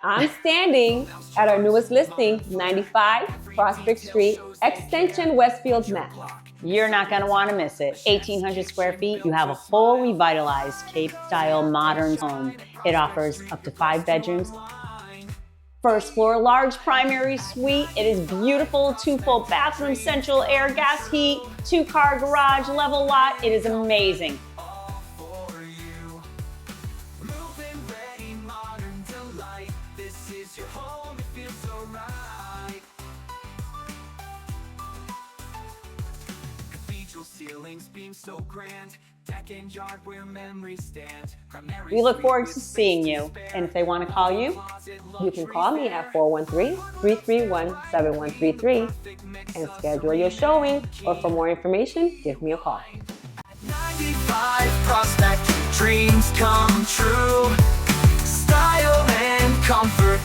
I'm standing at our newest listing, 95 Prospect Street, Extension, Westfield, Mass. You're not going to want to miss it. 1,800 square feet, you have a full revitalized Cape-style modern home. It offers up to 5 bedrooms. First floor, large primary suite. It is beautiful, 2 full bathrooms, central air, gas heat, 2-car garage, level lot. It is amazing. Ceilings beam so grand, deck and yard where memories stand. We look forward to seeing you. And if they want to call you, you can call me at 413-331-7133 and schedule your showing, or for more information, give me a call. 95 Prospect, dreams come true. Style and comfort.